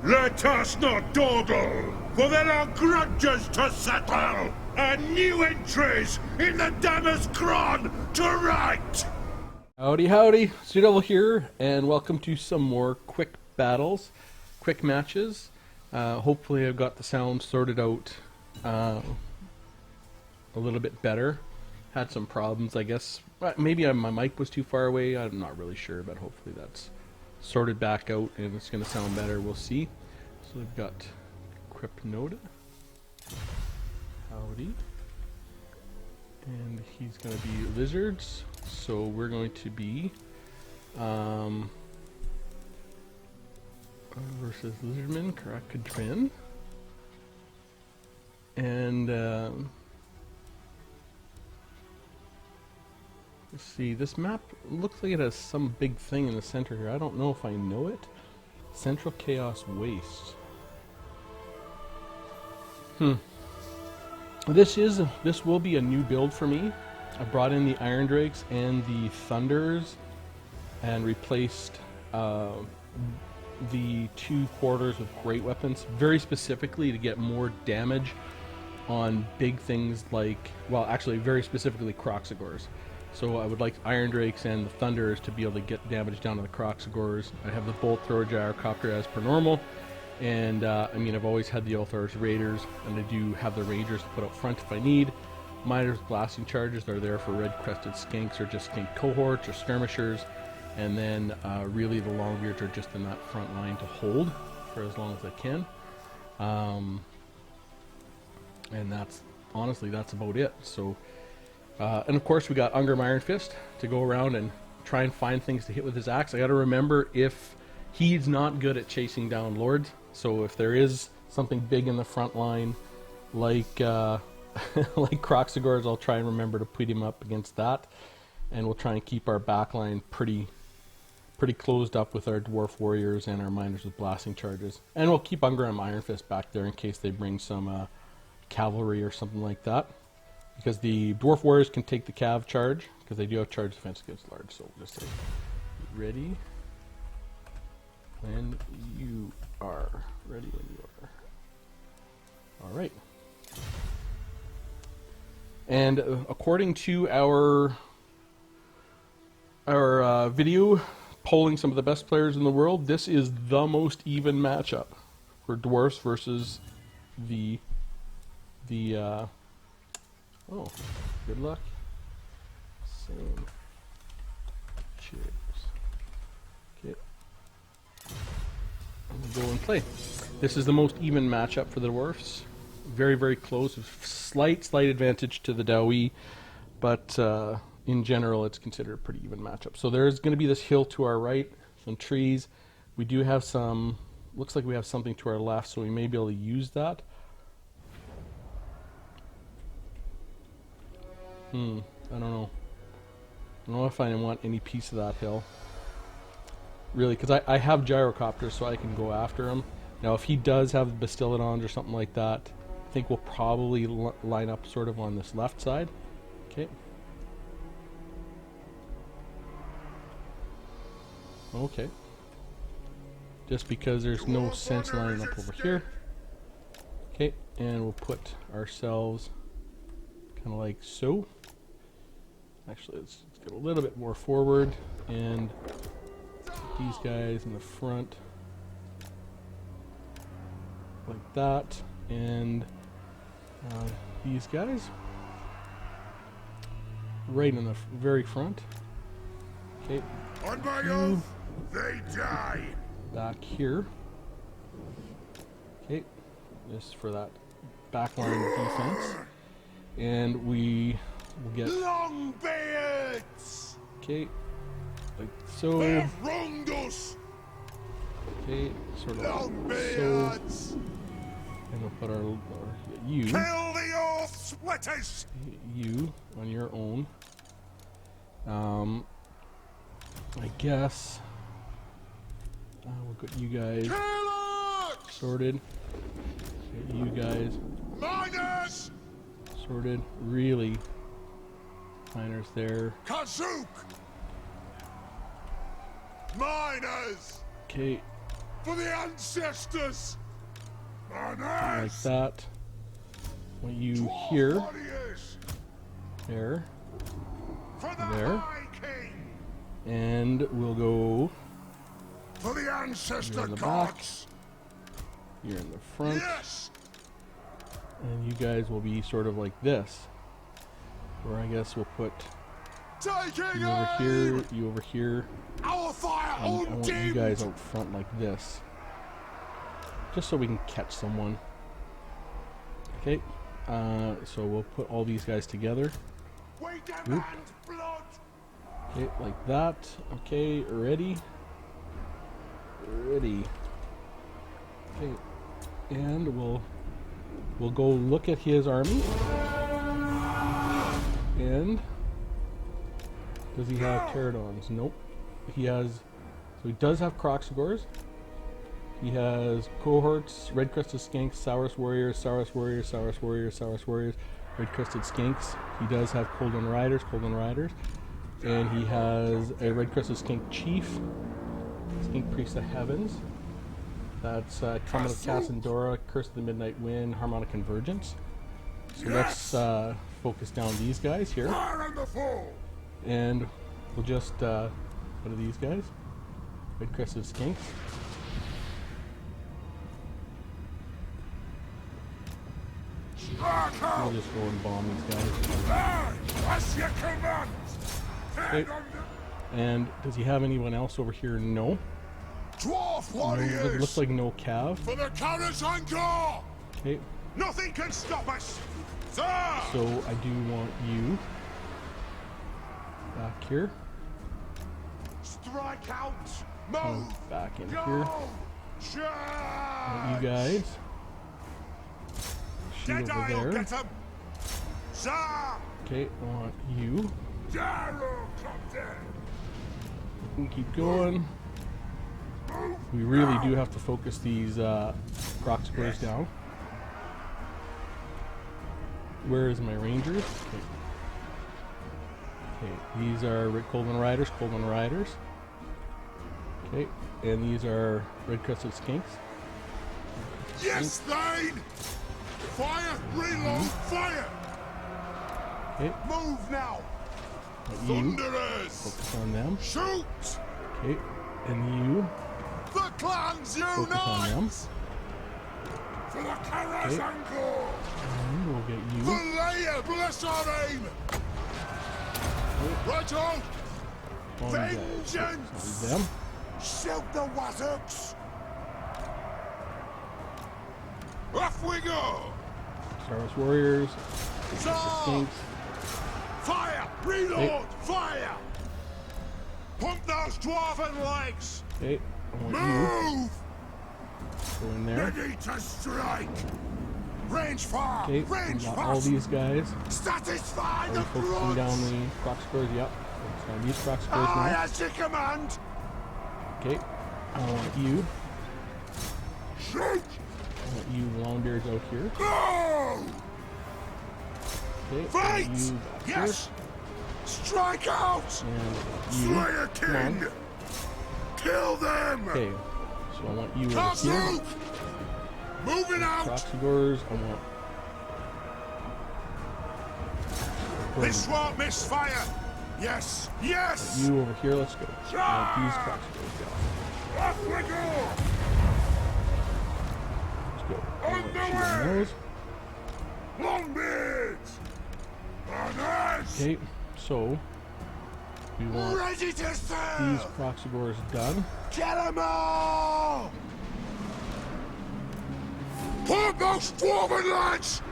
Let us not dawdle, for there are grudges to settle, and new entries in the Dammer's Cron to right! Howdy, howdy, Sea here, and welcome to some more quick battles, quick matches. Hopefully I've got the sound sorted out a little bit better. Had some problems, I guess. Maybe my mic was too far away, I'm not really sure, but hopefully that's sorted back out and it's going to sound better, we'll see. So we've got Cryptnoda. Howdy. And he's going to be lizards, so we're going to be versus Lizardmen, Karakadrin. And let's see, this map looks like it has some big thing in the center here. I don't know if I know it. Central Chaos Waste. This will be a new build for me. I brought in the Iron Drakes and the Thunders and replaced the 2 quarters with great weapons, very specifically to get more damage on big things like, well, actually very specifically Kroxigors. So I would like Iron Drakes and the Thunders to be able to get damage down to the Kroxigors. I have the Bolt Thrower Gyrocopter as per normal. And I mean, I've always had the Ulthars Raiders, and I do have the Rangers to put up front if I need. Miners Blasting Charges, they're there for red crested skinks or just skink cohorts or skirmishers. And then really the Longbeards are just in that front line to hold for as long as I can. And that's, honestly, that's about it. So, and of course we got Ungrim Iron Fist to go around and try and find things to hit with his axe. I gotta remember if he's not good at chasing down lords. So if there is something big in the front line, like like Kroxigors, I'll try and remember to put him up against that, and we'll try and keep our backline pretty closed up with our Dwarf Warriors and our Miners with Blasting Charges. And we'll keep Ungrim Iron Fist back there in case they bring some cavalry or something like that, because the Dwarf Warriors can take the cav charge, because they do have charge defense against large. So we'll just say, ready when you are. Ready when you are. Alright. And according to our video polling some of the best players in the world, this is the most even matchup for Dwarfs versus the oh, good luck. Same. Cheers. Okay. We'll go and play. This is the most even matchup for the Dwarfs. Very, very close. Slight advantage to the Dawi, but in general, it's considered a pretty even matchup. So there's going to be this hill to our right, some trees. We do have some. Looks like we have something to our left, so we may be able to use that. I don't know. I don't know if I want any piece of that hill. Really, because I have Gyrocopters, so I can go after him. Now, if he does have Bastiladons or something like that, I think we'll probably line up sort of on this left side. Okay. Okay. Just because there's no sense lining up over here. Okay, and we'll put ourselves kind of like so. Actually, let's get a little bit more forward and put these guys in the front like that, and these guys right in the very front. Okay. On my oath, they die. Back here. Okay, just for that backline defense, and we will get Longbeards. okay, like so. They've wronged us. Okay, sort of like so, Longbeards. and we'll put our you. Kill the Oath Splitters. You on your own. I guess we'll get you guys sorted. Get you guys Miners. sorted. Really, miners there. Kazook. Miners. Okay, For the ancestors! Like that. Want you here. There. There. And we'll go For the ancestor in the gods! You're in the front. Yes! And you guys will be sort of like this. Where I guess we'll put Taking you over here, you over here. Our fire I want you undimmed! guys out front like this. Just so we can catch someone. Okay. So we'll put all these guys together. We demand blood! Okay, like that. Okay, ready. Ready. Okay. And we'll go look at his army. And does he have pterodons? Nope. He has, so he does have Croxagors. He has cohorts, red-crested skinks, Saurus warriors, Saurus warriors, Saurus warriors, Saurus warriors, red-crested skinks. He does have Colden riders, and he has a red-crested skink chief, skink priest of heavens. That's Comet of Cassandora, Curse of the Midnight Wind, Harmonic Convergence. So let's focus down these guys here, and we'll just what are these guys? Red-crested skinks. We'll just go and bomb these guys. Okay. And does he have anyone else over here? No. Dwarf No, warriors! it looks like no cav. For the Countess Angkor! Okay. Nothing can stop us! Sir! So I do want you back here. Strike out! Come Move! back in Go! here. Charge! Want you guys. Shoot Dead over I'll there. get 'em! Sir! Okay, I want you. Darrow, Captain! And keep going. We really do have to focus these croc squares down. Where is my rangers? Okay. Okay, these are Colden riders, Okay, and these are red-crested skinks. Yes, Thane! Fire! Reload! Fire! Okay, Move now! you Thunderers! focus on them. Shoot! Okay, and you The clans focus on them. unite! For the Countess Okay. Angkor! And we'll get you. The layer! Bless our aim! Right on! On you guys. Vengeance! Focus on them. Shoot the wattocks! Off we go! Saurus warriors, Sir! skinks. Fire! Reload! Hey. Fire! Pump those dwarven legs! Okay, I want Move! you. Go in there. Ready to strike! Range fire! Okay, we Range got fire! all these guys. Satisfy Are we the focusing grudge! down the croc squares? Yep. Focus on these croc squares Aye, now. as you command! Okay, I want you. Shoot! I want you longbeards out here. Go! Okay, Fight! and you back Yes! Strike out! here. And you. Slayer Come on. King! Kill them! Okay, so I want you over Can't here. move! Moving out! Proxigors, I want. This won't miss fire! Yes! Yes! You over here, let's go. I want these proxigors down. Off we go! Let's go. On I want the to shoot on way! those. Longbeards! On us! Okay, so we want Ready to these serve! proxigors done. Get 'em all! Put those dwarven lads!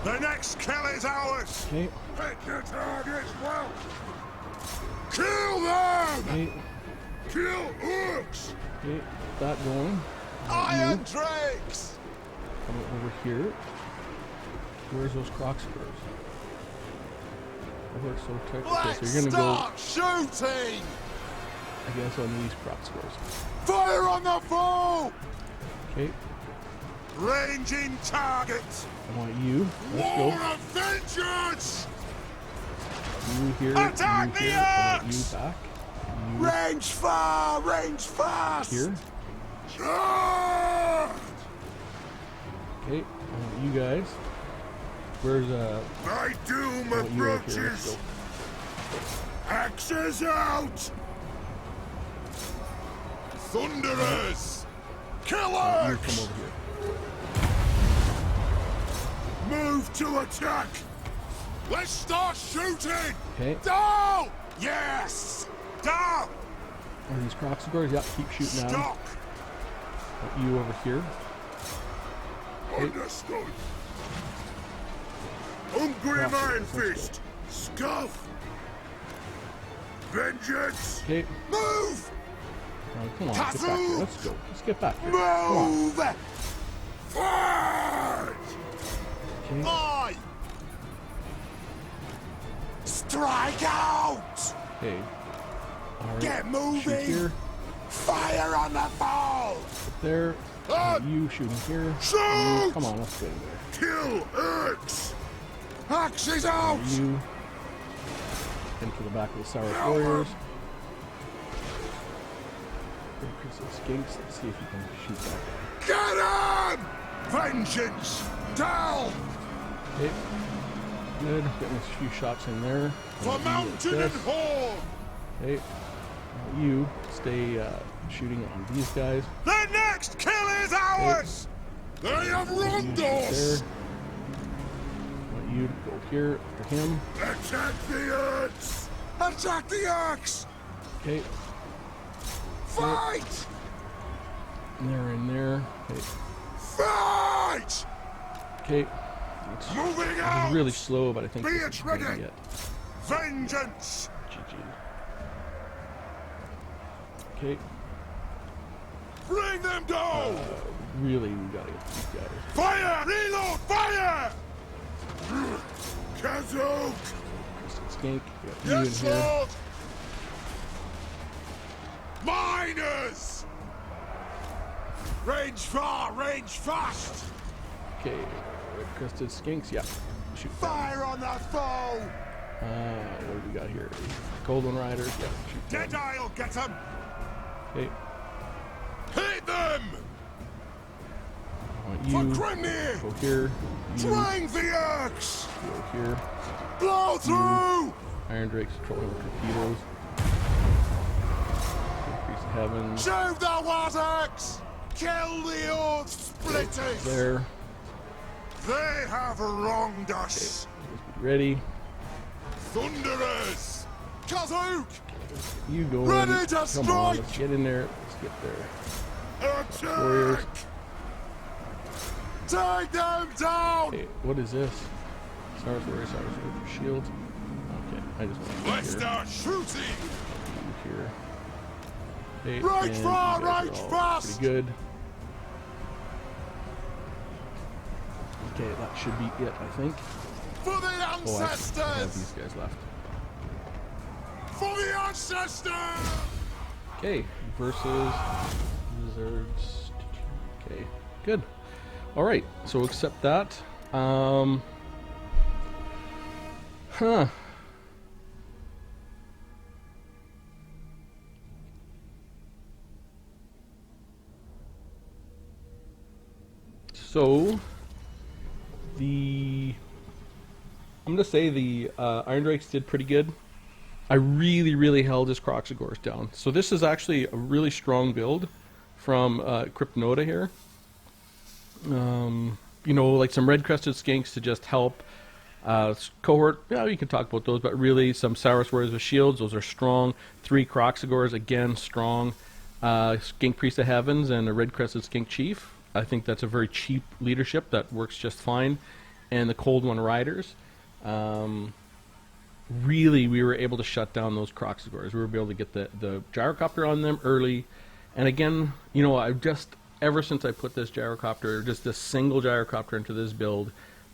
The next kill is ours! Okay, Pick your targets well! Kill them! okay, Kill orcs! okay, get that going. Iron drakes! Coming over here. Where's those croxigors? Oh, they're so tight. Okay, Let's so you're gonna go, start shooting! I guess, on these croxigors. Fire on the foe! Okay, Ranging target! I want you. Let's War go. of vengeance! You here, Attack you the here. I want orcs! you back. You Range far! Range fast! here. Okay, you guys. Where's My doom you over here? Let's approaches. go. Axes out. Thunderers. You Killers. come over here. Move to attack. Let's start shooting. Okay. Down. Yes. Down. Are these Croxagores? Yep, keep shooting at them. Stop. You over here. Understood. Hungry Cross Iron it, let's Fist. Scuff. Vengeance. Okay. Move. Come on, get back here. Let's go. Let's get back here. Come on. Move. Fight. Okay. Aye. Strike out. Okay. All right. Get Shoot moving. here. Fire on the ball. There. You shooting here. Shoot. You, come on, let's get in there. Kill X. Axes out. You into the back of the Saurus Warriors. Increase the skinks. Let's see if you can shoot that guy. Get him. Vengeance. Down. Okay. Good. Getting a few shots in there. For And you mountain like and this. horn. Okay. You stay shooting on these guys. The next kill is ours. They have You wronged shoot there. us. Want you to go here for him. Attack the axe. Attack the axe. Okay. Fight. And they're in there. Okay. Fight. Okay. It's Moving out. really slow, but I think Be this it is gonna ready. get Vengeance. GG. Okay. Bring them down. Really, we gotta get these guys. Fire. Reload. Fire. Kazook. Skink. We got you Yes, in here. Lord. Miners. Range far. Range fast. Okay. Red crested skinks. Yeah. Shoot. Them. Fire on the foe. What do we got here? Golden Riders. Yeah. Shoot. Them. Deadeye'll get them. Okay. Hit them. I want For you. Grimnir. Go here. You Twang the axe. go here. Blow through. Iron Drake's controlling with torpedoes. Increase the heavens. Shove the Wazax. Kill the oath splitters. There. They have wronged us. Ready. Thunderers. Kazook. You go Ready in. to Come on, strike. let's get in there. Let's get there. Warriors. Attack. Take them down. Okay, what is this? Stars Warriors, Stars Warriors, Shield. Okay, I just want to Let's here. start shooting. Here. Okay, Right and far, you guys right are all fast. Pretty good. Okay, that should be it, I think. For the Oh, I have ancestors. these guys left. For the ancestors. Okay, versus Lizards. Okay, good. All right, so accept that. Huh. So, I'm gonna say the Iron Drakes did pretty good. I really held his Croxagores down. So this is actually a really strong build from Kryptonota here. You know, like some red-crested skinks to just help. Cohort, yeah, you can talk about those, but really some Saurus Warriors with shields, those are strong. 3 Croxagores, again, strong. Skink Priest of Heavens and a red-crested skink chief. I think that's a very cheap leadership that works just fine. And the Cold One Riders. Really, we were able to shut down those Croxagores. We were able to get the gyrocopter on them early. And again, you know, I've just, ever since I put this gyrocopter, just this single gyrocopter into this build,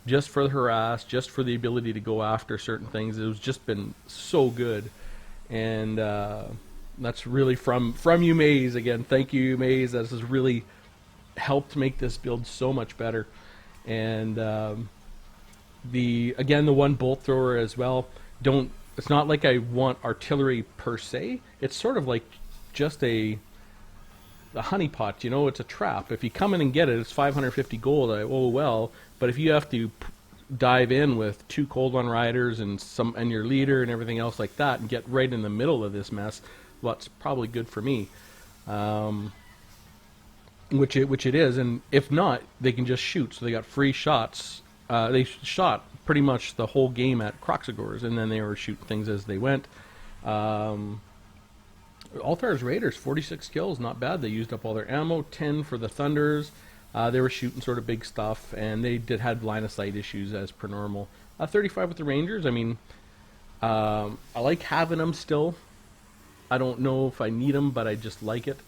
just for the harass, just for the ability to go after certain things, it's just been so good. And that's really from you, Maze. Again, thank you, Maze. This has really helped make this build so much better. And the one bolt thrower as well. It's not like I want artillery per se. It's sort of like just a the honeypot, you know, it's a trap. If you come in and get it, it's 550 gold. Oh well. But if you have to dive in with 2 Cold One Riders and your leader and everything else like that, and get right in the middle of this mess, well, it's probably good for me. Which it is, and if not, they can just shoot. So they got free shots. They shot pretty much the whole game at Croxagores, and then they were shooting things as they went. Altar's Raiders, 46 kills, not bad. They used up all their ammo. 10 for the Thunders. They were shooting sort of big stuff, and they had line of sight issues as per normal. 35 with the Rangers. I mean, I like having them still. I don't know if I need them, but I just like it.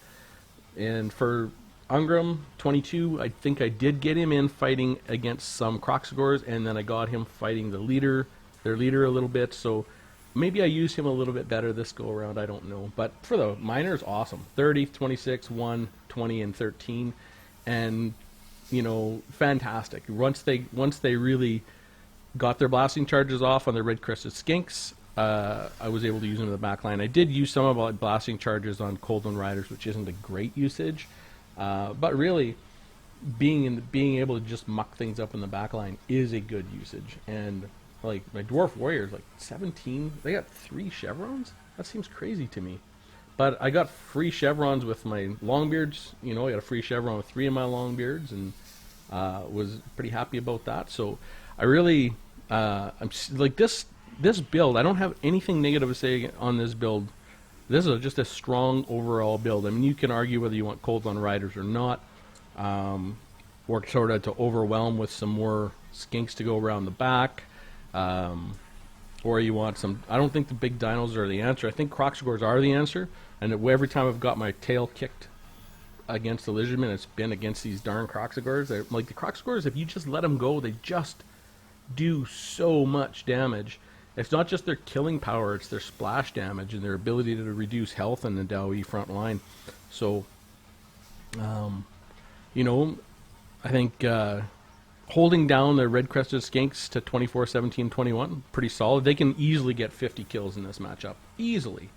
And for Ungram, 22, I think I did get him in fighting against some Croxagores, and then I got him fighting their leader a little bit, so maybe I used him a little bit better this go around, I don't know. But for the miners, awesome. 30, 26, 1, 20, and 13. And, you know, fantastic. Once they really got their blasting charges off on the red-crested skinks, I was able to use them in the back line. I did use some of my blasting charges on Cold One Riders, which isn't a great usage. But really, being able to just muck things up in the back line is a good usage. And like my Dwarf Warriors, like 17, they got 3 chevrons? That seems crazy to me. But I got free chevrons with my Longbeards. You know, I got a free chevron with 3 of my Longbeards, and was pretty happy about that. So I really, I'm like this build. I don't have anything negative to say on this build. This is just a strong overall build. I mean, you can argue whether you want Cold One Riders or not, or sort of to overwhelm with some more skinks to go around the back, or you want some. I don't think the big dinos are the answer. I think Croxagores are the answer, and every time I've got my tail kicked against the Lizardmen, it's been against these darn Croxagores. Like the Croxagores, if you just let them go, they just do so much damage. It's not just their killing power, it's their splash damage and their ability to reduce health in the Dowie front line. So, you know, I think holding down the red-crested skinks to 24, 17, 21, pretty solid. They can easily get 50 kills in this matchup. Easily.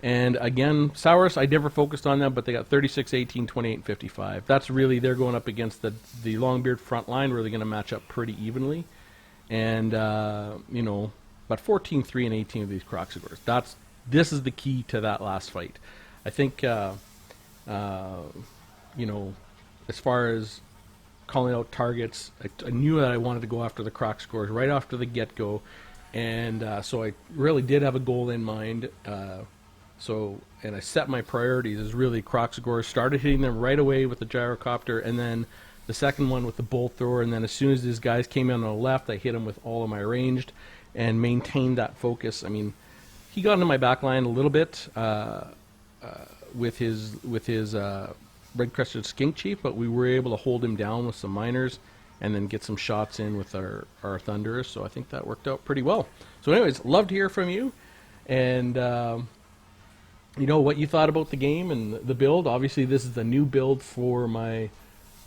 And again, Saurus, I never focused on them, but they got 36, 18, 28, and 55. That's really, they're going up against the Longbeard front line where they're going to match up pretty evenly. And, you know, but 14, 3, and 18 of these Croxagores. This is the key to that last fight. I think, you know, as far as calling out targets, I knew that I wanted to go after the Croxagores right after the get-go. And so I really did have a goal in mind. And I set my priorities as really Croxagores. Started hitting them right away with the gyrocopter, and then the second one with the bolt thrower. And then as soon as these guys came in on the left, I hit them with all of my ranged and maintained that focus. I mean, he got into my back line a little bit with his red-crested skink chief, but we were able to hold him down with some miners and then get some shots in with our Thunderers. So I think that worked out pretty well. So anyways, love to hear from you. And you know what you thought about the game and the build. Obviously, this is the new build for my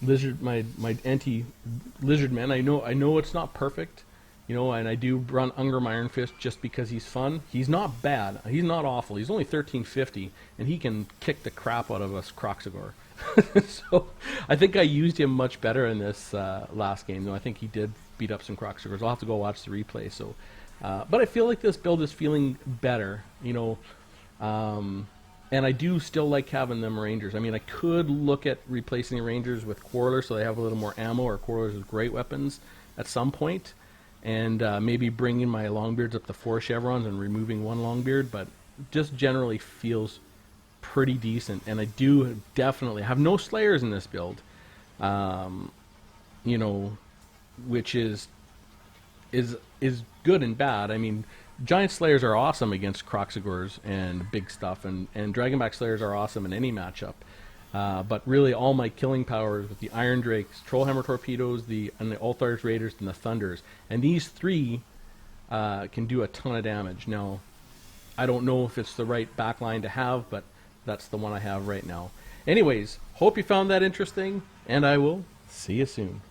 anti-Lizardmen. I know it's not perfect, you know, and I do run Ungram Iron Fist just because he's fun. He's not bad. He's not awful. He's only 1350, and he can kick the crap out of us Croxagore. So I think I used him much better in this last game, though. I think he did beat up some Croxagores. I'll have to go watch the replay. So, but I feel like this build is feeling better, you know. And I do still like having them Rangers. I mean, I could look at replacing the Rangers with Quarrelers so they have a little more ammo, or Quarrelers with great weapons at some point. And maybe bringing my Longbeards up to 4 chevrons and removing 1 Longbeard. But just generally feels pretty decent. And I do definitely have no Slayers in this build. You know, which is good and bad. I mean, Giant Slayers are awesome against Croxagores and big stuff, and Dragonback Slayers are awesome in any matchup. But really, all my killing powers with the Iron Drakes, Trollhammer Torpedoes, and the Altar's Raiders, and the Thunders. And these 3 can do a ton of damage. Now, I don't know if it's the right backline to have, but that's the one I have right now. Anyways, hope you found that interesting, and I will see you soon.